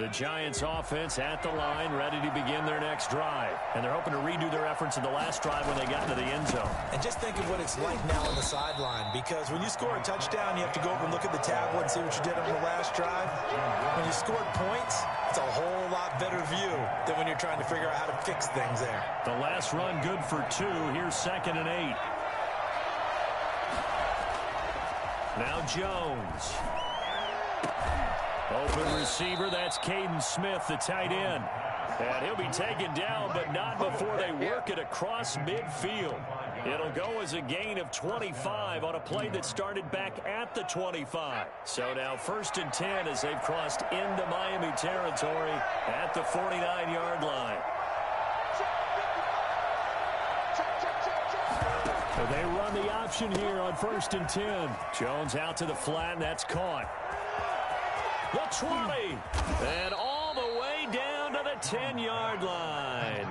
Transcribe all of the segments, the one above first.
The Giants offense at the line, ready to begin their next drive. And they're hoping to redo their efforts in the last drive when they got into the end zone. And just think of what it's like now on the sideline, because when you score a touchdown, you have to go over and look at the tablet and see what you did on the last drive. When you scored points, it's a whole lot better view than when you're trying to figure out how to fix things there. The last run good for 2. Here's 2nd and 8. Now Jones. Open receiver, that's Caden Smith, the tight end. And he'll be taken down, but not before they work it across midfield. It'll go as a gain of 25 on a play that started back at the 25. So now 1st and 10 as they've crossed into Miami territory at the 49-yard line. So they run the option here on 1st and 10. Jones out to the flat, and that's caught. The 20, and all the way down to the 10-yard line.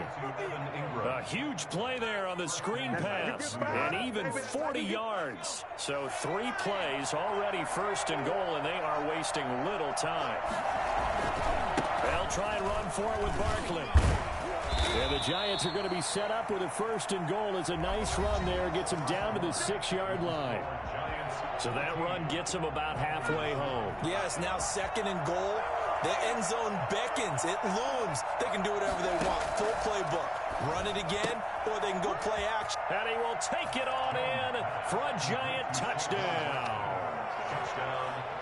A huge play there on the screen pass, and even 40 yards. So 3 plays already 1st and goal, and they are wasting little time. They'll try and run for it with Barkley. And the Giants are going to be set up with a 1st and goal. It's a nice run there, gets them down to the 6-yard line. So that run gets them about halfway home. Yes, now 2nd and goal. The end zone beckons. It looms. They can do whatever they want. Full playbook. Run it again, or they can go play action. And he will take it on in for a Giant touchdown.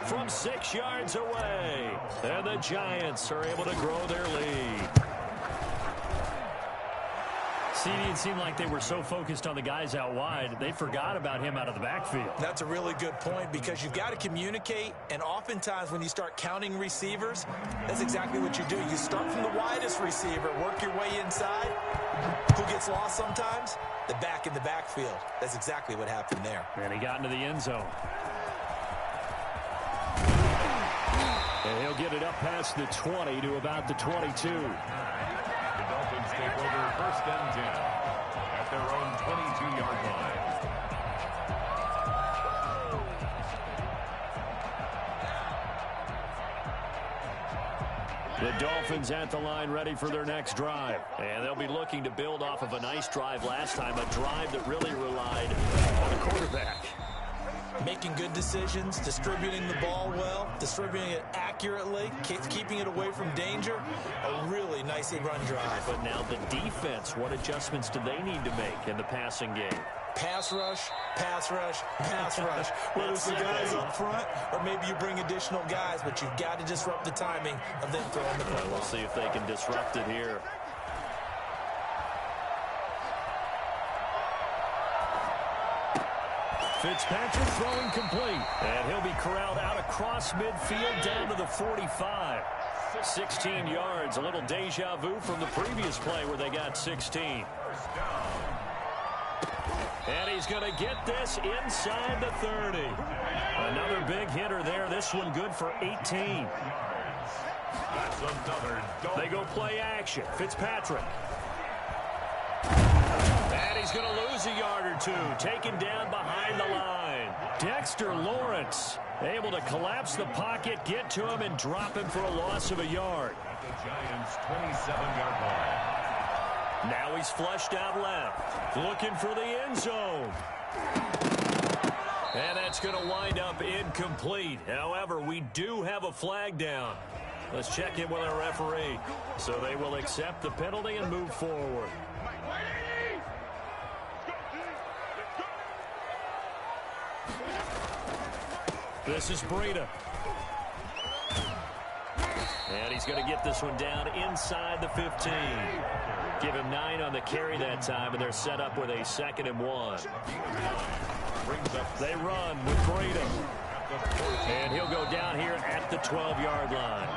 From 6 yards away. And the Giants are able to grow their lead. It seemed like they were so focused on the guys out wide, they forgot about him out of the backfield. That's a really good point, because you've got to communicate, and oftentimes when you start counting receivers, that's exactly what you do. You start from the widest receiver, work your way inside. Who gets lost sometimes? The back in the backfield. That's exactly what happened there. And he got into the end zone. And he'll get it up past the 20 to about the 22. Dolphins take over 1st and 10 at their own 22-yard line. The Dolphins at the line, ready for their next drive. And they'll be looking to build off of a nice drive last time, a drive that really relied on the quarterback. Making good decisions, distributing the ball well, distributing it accurately, keeping it away from danger. A really nicely run drive. But now the defense, what adjustments do they need to make in the passing game? Pass rush, pass rush, pass rush. Whether it's the guys up front or maybe you bring additional guys, but you've got to disrupt the timing of them throwing the football. We'll see if they can disrupt it here. Fitzpatrick throwing complete. And he'll be corralled out across midfield down to the 45. 16 yards, a little deja vu from the previous play where they got 16. And he's going to get this inside the 30. Another big hitter there. This one good for 18. That's another. They go play action. Fitzpatrick. And he's going to lose a yard or two. Taken down behind the line. Dexter Lawrence able to collapse the pocket, get to him, and drop him for a loss of a yard. At the Giants' 27-yard line. Now he's flushed out left. Looking for the end zone. And that's going to wind up incomplete. However, we do have a flag down. Let's check in with our referee. So they will accept the penalty and move forward. This is Breida. And he's going to get this one down inside the 15. Give him 9 on the carry that time, and they're set up with a 2nd and 1. They run with Breida. And he'll go down here at the 12-yard line.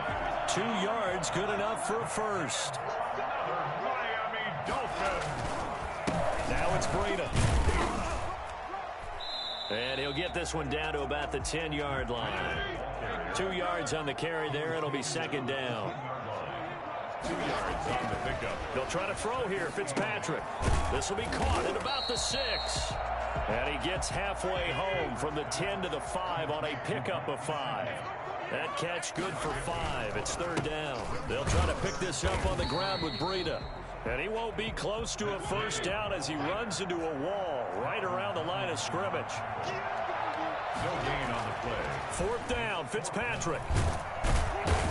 2 yards, good enough for a first. Now it's Breida. And he'll get this one down to about the 10-yard line. 2 yards on the carry there. It'll be 2nd down. 2 yards on the pickup. They'll try to throw here. Fitzpatrick. This will be caught at about the 6. And he gets halfway home from the 10 to the 5 on a pickup of 5. That catch good for 5. It's third down. They'll try to pick this up on the ground with Breida. And he won't be close to a first down as he runs into a wall right around the line of scrimmage. No gain on the play. Fourth down, Fitzpatrick.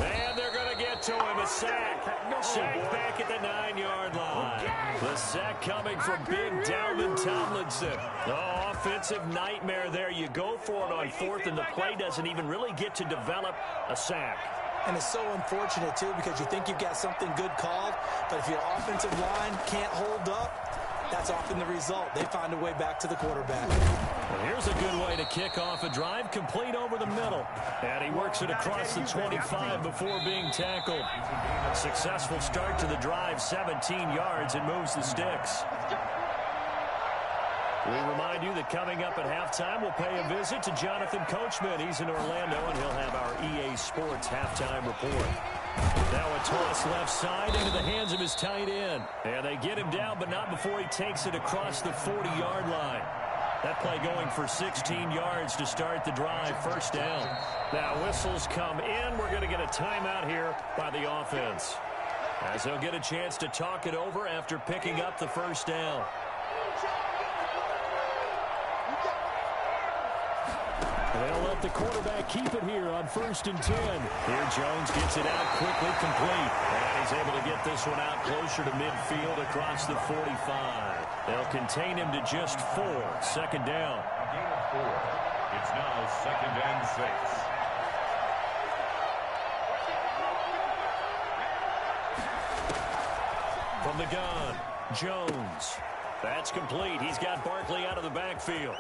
And they're going to get to him. A sack. Sack back at the 9-yard line. The sack coming from big Dalvin Tomlinson. Oh, offensive nightmare there. You go for it on fourth, and the play doesn't even really get to develop a sack. And it's so unfortunate, too, because you think you've got something good called, but if your offensive line can't hold up, that's often the result. They find a way back to the quarterback. Well, here's a good way to kick off a drive, complete over the middle. And he works it across the 25 before being tackled. Successful start to the drive, 17 yards, and moves the sticks. We remind you that coming up at halftime, we'll pay a visit to Jonathan Coachman. He's in Orlando, and he'll have our EA Sports halftime report. Now a toss left side into the hands of his tight end. And they get him down, but not before he takes it across the 40-yard line. That play going for 16 yards to start the drive, first down. Now whistles come in. We're going to get a timeout here by the offense, as they'll get a chance to talk it over after picking up the first down. They'll let the quarterback keep it here on 1st and 10. Here Jones gets it out quickly, complete. And he's able to get this one out closer to midfield across the 45. They'll contain him to just 4. Second down. Gain of 4. It's now 2nd and 6. From the gun, Jones. That's complete. He's got Barkley out of the backfield.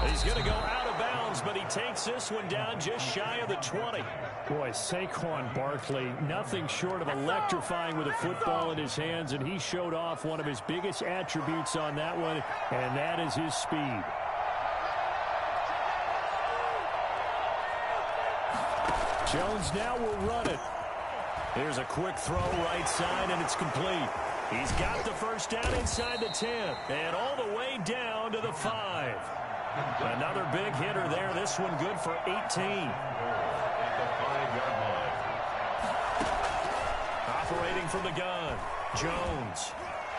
He's going to go out of bounds, but he takes this one down just shy of the 20. Boy, Saquon Barkley, nothing short of electrifying with a football in his hands, and he showed off one of his biggest attributes on that one, and that is his speed. Jones now will run it. Here's a quick throw right side, and it's complete. He's got the first down inside the 10, and all the way down to the 5. Another big hitter there. This one good for 18. At the 5-yard line. Operating from the gun, Jones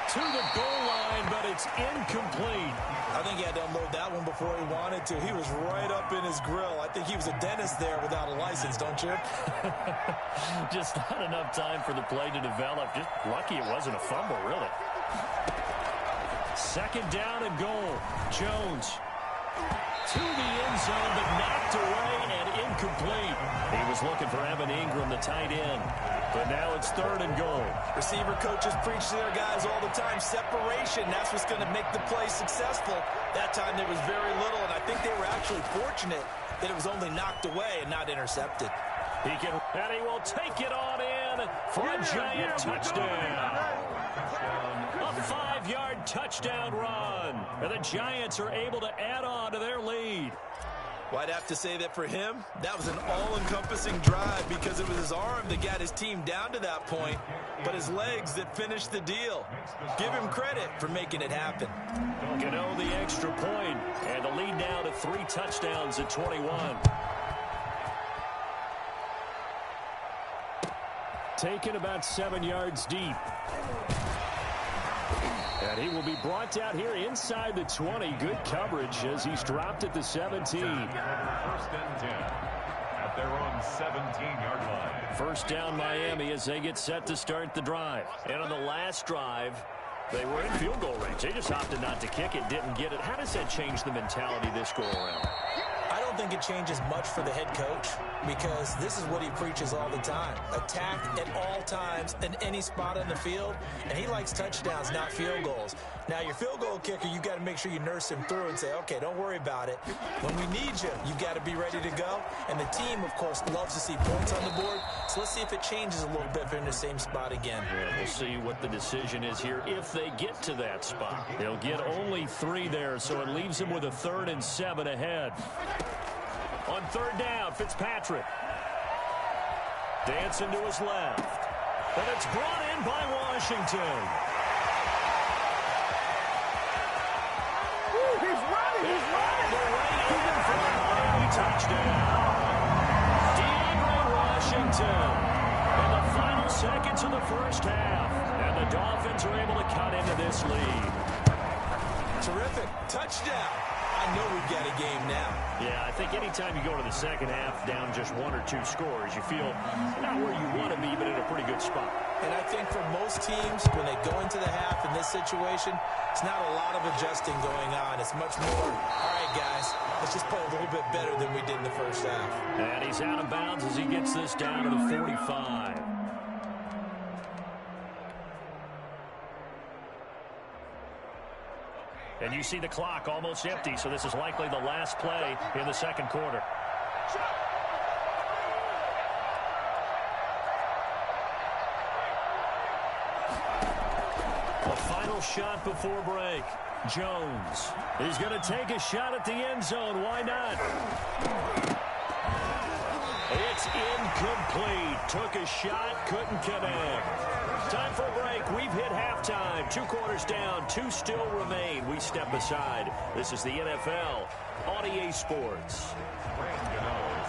to the goal line, but it's incomplete. I think he had to unload that one before he wanted to. He was right up in his grill. I think he was a dentist there without a license, don't you? Just not enough time for the play to develop. Just lucky it wasn't a fumble, really. Second down and goal. Jones to the end zone, but knocked away and incomplete. He was looking for Evan Ingram, the tight end. But now it's 3rd and goal. Receiver coaches preach to their guys all the time. Separation, that's what's going to make the play successful. That time there was very little, and I think they were actually fortunate that it was only knocked away and not intercepted. And he will take it on in for a giant touchdown. A 5-yard touchdown run. And the Giants are able to add on to their lead. Well, I'd have to say that for him, that was an all-encompassing drive because it was his arm that got his team down to that point, but his legs that finished the deal. Give him credit for making it happen. Gano the extra point, and the lead now to 3 touchdowns at 21. Taken about 7 yards deep. And he will be brought out here inside the 20. Good coverage as he's dropped at the 17. 1st and 10 at their own 17-yard line. First down Miami as they get set to start the drive. And on the last drive, they were in field goal range. They just opted not to kick it, didn't get it. How does that change the mentality this go around? I don't think it changes much for the head coach because this is what he preaches all the time. Attack at all times in any spot on the field, and he likes touchdowns, not field goals. Now, your field goal kicker, you got to make sure you nurse him through and say, okay, don't worry about it. When we need you, you got to be ready to go. And the team, of course, loves to see points on the board. So let's see if it changes a little bit if they're in the same spot again. Yeah, we'll see what the decision is here if they get to that spot. They'll get only 3 there, so it leaves them with a 3rd and 7 ahead. On 3rd down, Fitzpatrick. Dancing to his left. And it's brought in by Washington. He's running! Touchdown. DeAndre first half, and the Dolphins are able to cut into this lead. Terrific. Touchdown. I know we've got a game now. Yeah, I think anytime you go to the second half down just 1 or 2 scores, you feel not where you want to be, but in a pretty good spot. And I think for most teams, when they go into the half in this situation, it's not a lot of adjusting going on. It's much more, all right, guys, let's just play a little bit better than we did in the first half. And he's out of bounds as he gets this down to the 45. And you see the clock almost empty, so this is likely the last play in the second quarter. The final shot before break. Jones. He's going to take a shot at the end zone. Why not? It's incomplete. Took a shot, couldn't connect. Time for a break. We've hit halftime. 2 quarters down, 2 still remain. We step aside. This is the NFL on EA Sports.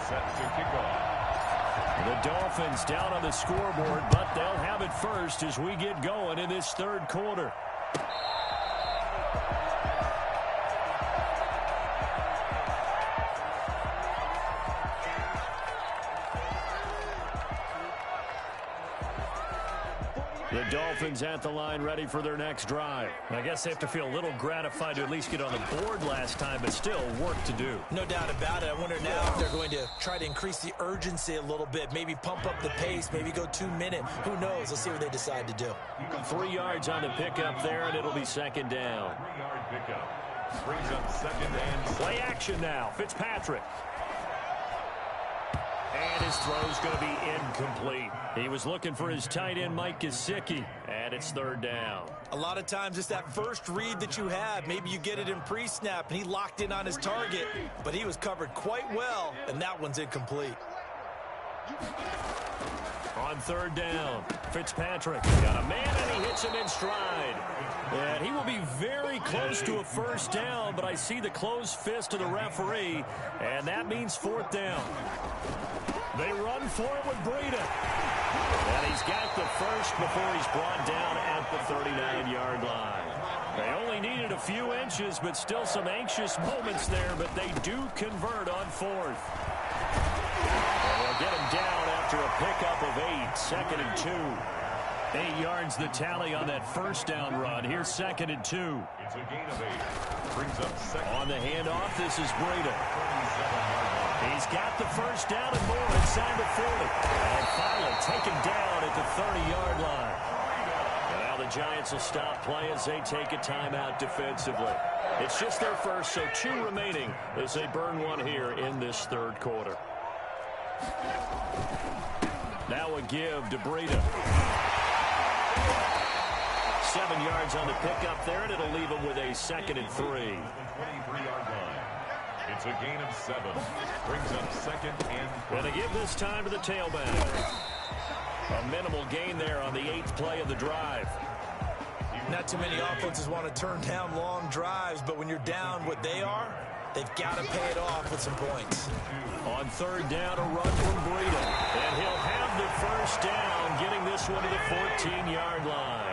Set to kick off. The Dolphins down on the scoreboard, but they'll have it first as we get going in this third quarter. The Dolphins at the line, ready for their next drive. I guess they have to feel a little gratified to at least get on the board last time, but still work to do. No doubt about it. I wonder now if they're going to try to increase the urgency a little bit, maybe pump up the pace, maybe go 2-minute. Who knows? Let's see what they decide to do. 3 yards on the pickup there, and it'll be second down. 3-yard pickup. Brings up second and Play action now. Fitzpatrick. And his throw's going to be incomplete. He was looking for his tight end, Mike Gesicki, and it's third down. A lot of times it's that first read that you have. Maybe you get it in pre-snap, and he locked in on his target, but he was covered quite well, and that one's incomplete. On third down, Fitzpatrick got a man, and he hits him in stride. And he will be very close to a first down, but I see the closed fist of the referee, and that means fourth down. They run for it with Breida. And he's got the first before he's brought down at the 39-yard line. They only needed a few inches, but still some anxious moments there, but they do convert on fourth. And they'll get him down after a pickup of 8, second and 2. 8 yards the tally on that first down run. Here's second and 2. it's a gain of 8. Brings up second. On the handoff, this is Breida. He's got the first down and more inside the 40. And finally taken down at the 30-yard line. And now the Giants will stop play as they take a timeout defensively. It's just their first, so 2 remaining as they burn one here in this third quarter. Now a give to Breida. 7 yards on the pickup there, and it'll leave him with a second and 3. 23-yard line. It's a gain of 7. Brings up second and 3. And they give this time to the tailback. A minimal gain there on the 8th play of the drive. Not too many offenses want to turn down long drives, but when you're down what they are, they've got to pay it off with some points. On third down, a run from Breida. And he'll have the first down, getting this one to the 14-yard line.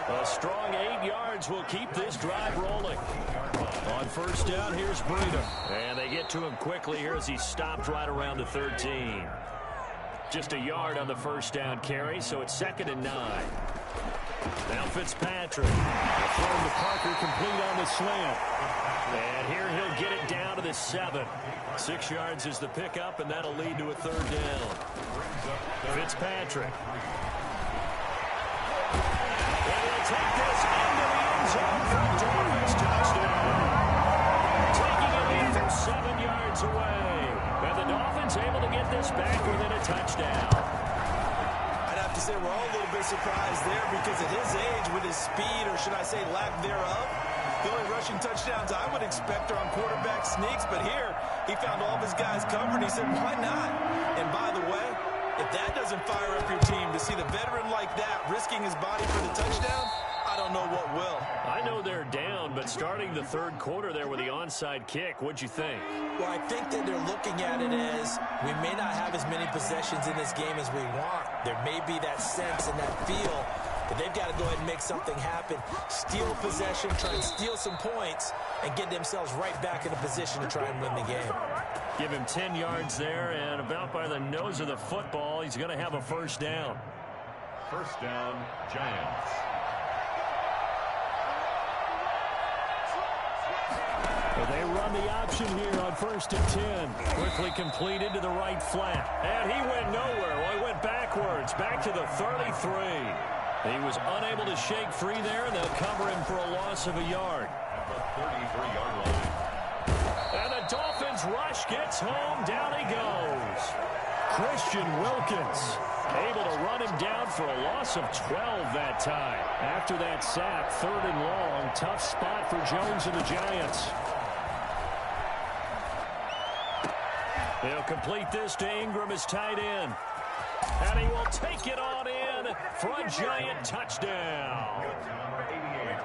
A strong 8 yards will keep this drive rolling. On first down, here's Breida. And they get to him quickly here as he stopped right around the 13. Just a yard on the first down carry, so it's second and 9. Now Fitzpatrick. Throw to Parker, complete on the slant. And here he'll get it down to the 7. 6 yards is the pickup, and that'll lead to a third down. Fitzpatrick. And he'll take this into the end zone for a Dolphins touchdown. Taking a lead from 7 yards away. And the Dolphins able to get this back within a touchdown. I'd have to say we're all a little bit surprised there because at his age, with his speed, or should I say lack thereof, the only rushing touchdowns I would expect are on quarterback sneaks, but here he found all of his guys covered. He said, why not? And by the way, if that doesn't fire up your team to see the veteran like that risking his body for the touchdown, I I don't know what will. I know they're down, but starting the third quarter there with the onside kick, what'd you think? Well, I think that they're looking at it as we may not have as many possessions in this game as we want. There may be that sense and that feel that they've got to go ahead and make something happen, steal possession, try and steal some points, and get themselves right back in a position to try and win the game. Give him 10 yards there, and about by the nose of the football, he's going to have a first down. First down, Giants. Well, they run the option here on 1st and 10. Quickly completed to the right flat. And he went nowhere. Well, he went backwards, back to the 33. He was unable to shake free there, and they'll cover him for a loss of a yard. At the 33-yard line. And the Dolphins rush gets home. Down he goes. Christian Wilkins able to run him down for a loss of 12 that time. After that sack, 3rd and long. Tough spot for Jones and the Giants. They'll complete this to Ingram as tight end. And he will take it on in for a Giant touchdown.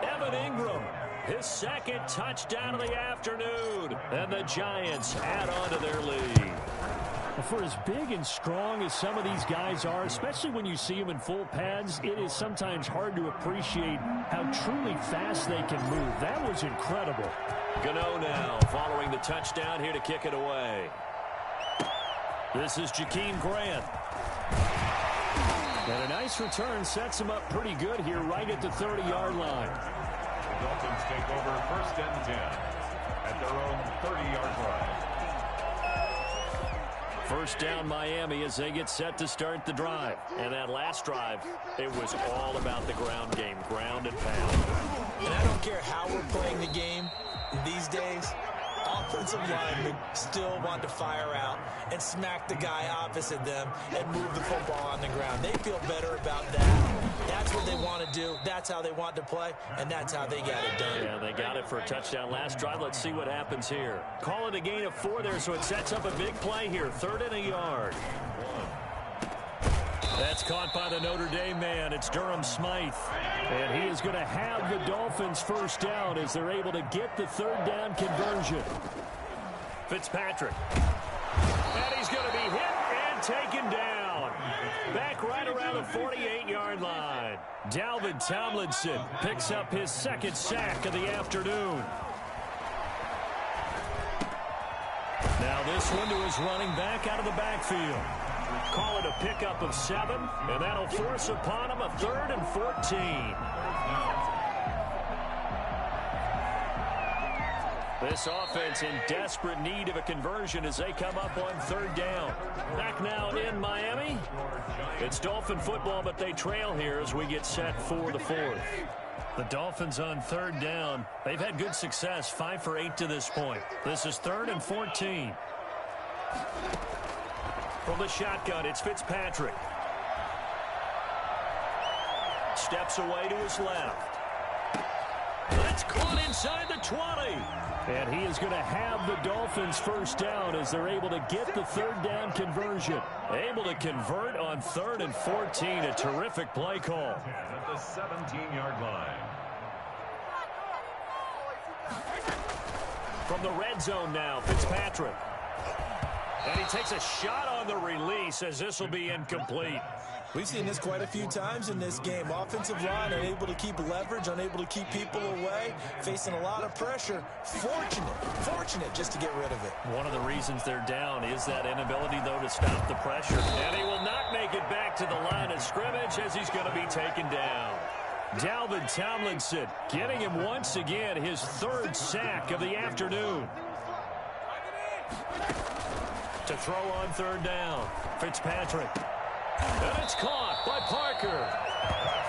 Evan Ingram, his 2nd touchdown of the afternoon. And the Giants add on to their lead. For as big and strong as some of these guys are, especially when you see them in full pads, it is sometimes hard to appreciate how truly fast they can move. That was incredible. Gano now following the touchdown here to kick it away. This is Jakeem Grant. And a nice return sets him up pretty good here right at the 30-yard line. The Dolphins take over 1st and 10 at their own 30-yard line. First down Miami as they get set to start the drive. And that last drive, it was all about the ground game, ground and pound. And I don't care how we're playing the game these days, offensive linemen still want to fire out and smack the guy opposite them and move the football on the ground. They feel better about that. That's what they want to do. That's how they want to play, and that's how they got it done. Yeah, they got it for a touchdown last drive. Let's see what happens here. Call it a gain of 4 there, so it sets up a big play here. 3rd and a yard. That's caught by the Notre Dame man. It's Durham Smythe. And he is going to have the Dolphins first down as they're able to get the 3rd down conversion. Fitzpatrick. And he's going to be hit and taken down. Back right around the 48-yard line. Dalvin Tomlinson picks up his 2nd sack of the afternoon. Now this one to his running back out of the backfield. Call it a pickup of 7, and that'll force upon him a 3rd and 14. This offense in desperate need of a conversion as they come up on 3rd down. Back now in Miami. It's Dolphin football, but they trail here as we get set for the 4th. The Dolphins on 3rd down. They've had good success, 5 for 8 to this point. This is 3rd and 14. From the shotgun, it's Fitzpatrick. Steps away to his left. That's caught inside the 20. And he is going to have the Dolphins first down as they're able to get the 3rd down conversion. Able to convert on 3rd and 14. A terrific play call. At the 17-yard line. From the red zone now, Fitzpatrick. And he takes a shot on the release as this will be incomplete. We've seen this quite a few times in this game. Offensive line unable to keep leverage, unable to keep people away, facing a lot of pressure. Fortunate just to get rid of it. One of the reasons they're down is that inability, though, to stop the pressure. And he will not make it back to the line of scrimmage as he's going to be taken down. Dalvin Tomlinson getting him once again his 3rd sack of the afternoon. To throw on 3rd down, Fitzpatrick. And it's caught by Parker.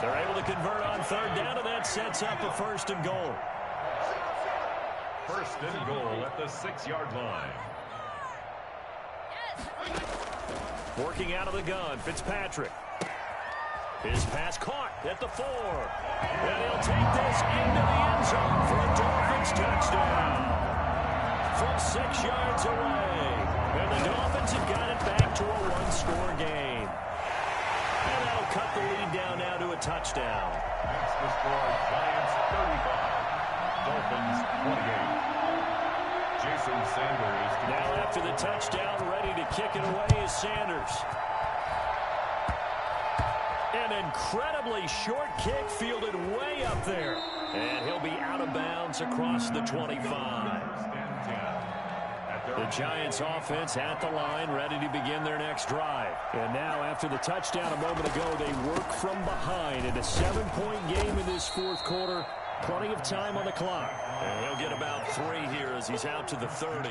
They're able to convert on 3rd down, and that sets up a 1st and goal. 1st and goal at the 6-yard line. Working out of the gun, Fitzpatrick. His pass caught at the 4. And he'll take this into the end zone for a Dolphins touchdown. From 6 yards away. And the Dolphins have got it back to a 1-score game. And that'll cut the lead down now to a touchdown. The score, Giants 35, Dolphins 28. Jason Sanders. Now after the touchdown, ready to kick it away is Sanders. An incredibly short kick fielded way up there. And he'll be out of bounds across the 25. The Giants offense at the line, ready to begin their next drive. And now after the touchdown a moment ago, they work from behind in a 7-point game in this fourth quarter. Plenty of time on the clock. And he'll get about 3 here as he's out to the 30.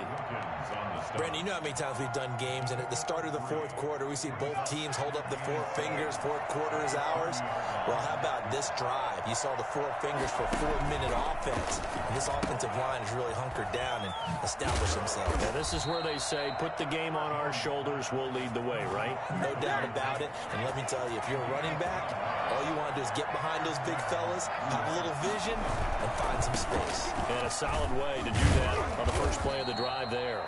Brandon, you know how many times we've done games, and at the start of the fourth quarter, we see both teams hold up the 4 fingers, fourth quarter is ours. Well, how about this drive? You saw the 4 fingers for 4-minute offense. And this offensive line has really hunkered down and established themselves. Now, this is where they say, put the game on our shoulders, we'll lead the way, right? No doubt about it. And let me tell you, if you're a running back, all you want to do is get behind those big fellas, have a little vision, and find some space. And a solid way to do that on the first play of the drive there.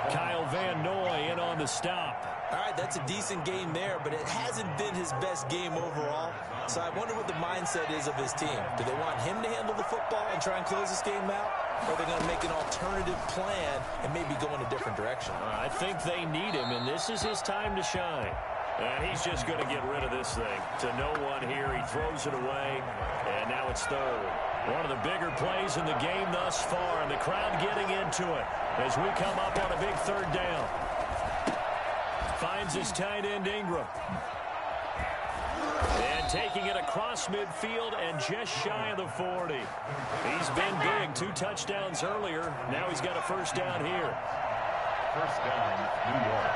Kyle Van Noy in on the stop. All right, that's a decent game there, but it hasn't been his best game overall. So I wonder what the mindset is of his team. Do they want him to handle the football and try and close this game out? Or are they going to make an alternative plan and maybe go in a different direction? I think they need him, and this is his time to shine. And he's just going to get rid of this thing. To no one here, he throws it away, and now it's third. One of the bigger plays in the game thus far, and the crowd getting into it as we come up on a big third down. Finds his tight end Ingram. And taking it across midfield and just shy of the 40. He's been big, 2 touchdowns earlier. Now he's got a first down here. First down, New York.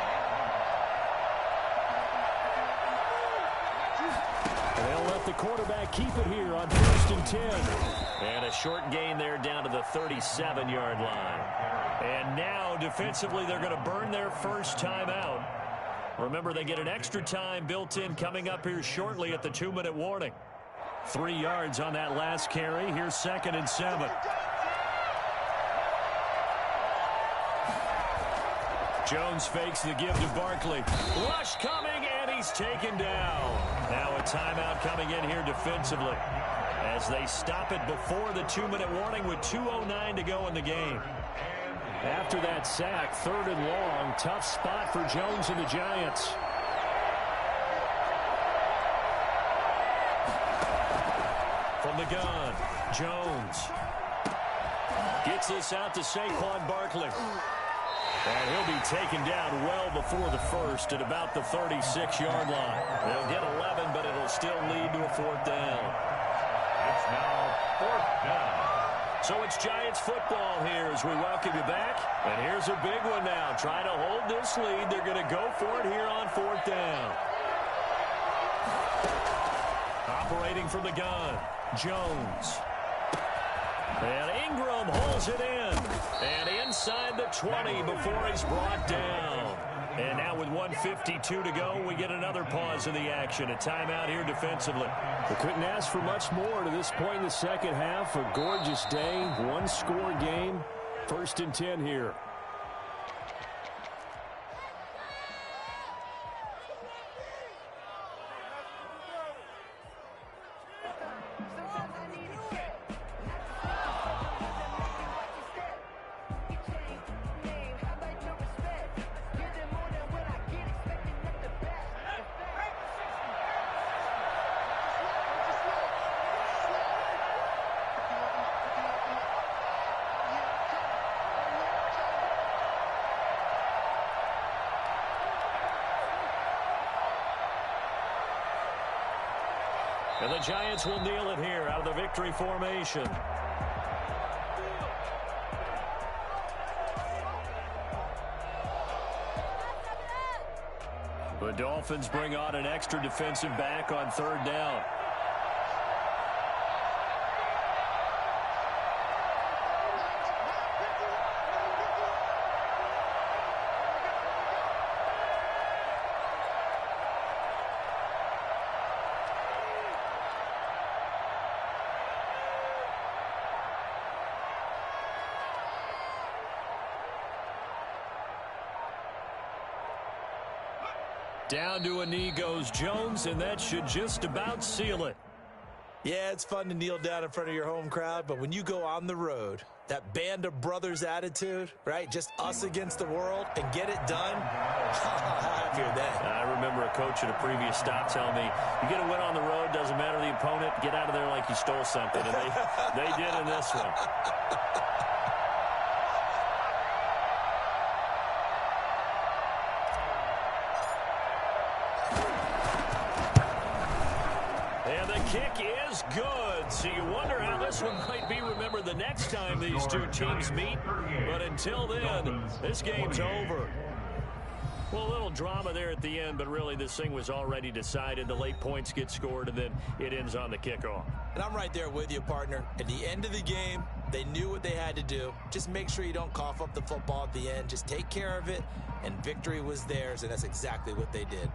They'll let the quarterback keep it here on 1st and 10. And a short gain there down to the 37-yard line. And now, defensively, they're going to burn their first timeout. Remember, they get an extra time built in coming up here shortly at the 2-minute warning. 3 yards on that last carry. Here's 2nd and 7. Jones fakes the give to Barkley. Rush coming, and he's taken down. Now a timeout coming in here defensively as they stop it before the 2-minute warning with 2:09 to go in the game. After that sack, 3rd and long, tough spot for Jones and the Giants. From the gun, Jones gets this out to Saquon Barkley. And he'll be taken down well before the first at about the 36-yard line. They'll get 11, but it'll still lead to a 4th down. It's now 4th down. So it's Giants football here as we welcome you back. And here's a big one now. Trying to hold this lead. They're going to go for it here on 4th down. Operating from the gun, Jones. And Ingram holds it in. And inside the 20 before he's brought down. And now with 1:52 to go, we get another pause in the action. A timeout here defensively. We couldn't ask for much more to this point in the second half. A gorgeous day, 1-score game. 1st and 10 here. And the Giants will kneel it here out of the victory formation. The Dolphins bring on an extra defensive back on 3rd down. Down to a knee goes Jones, and that should just about seal it. Yeah, it's fun to kneel down in front of your home crowd, but when you go on the road, that band of brothers attitude, right? Just us against the world and get it done. How happy are they? I remember a coach at a previous stop telling me, you get a win on the road, doesn't matter the opponent, get out of there like you stole something. And they did in this one. And the kick is good. So you wonder how this one might be remembered the next time these two teams meet. But until then, this game's over. Well, a little drama there at the end, but really this thing was already decided. The late points get scored, and then it ends on the kickoff. And I'm right there with you, partner. At the end of the game, they knew what they had to do. Just make sure you don't cough up the football at the end. Just take care of it, and victory was theirs, and that's exactly what they did.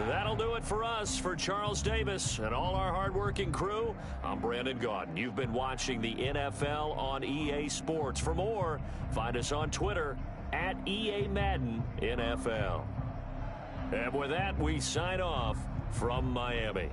That'll do it for us. For Charles Davis and all our hardworking crew, I'm Brandon Gaudin. You've been watching the NFL on EA Sports. For more, find us on Twitter at EA Madden NFL. And with that, we sign off from Miami.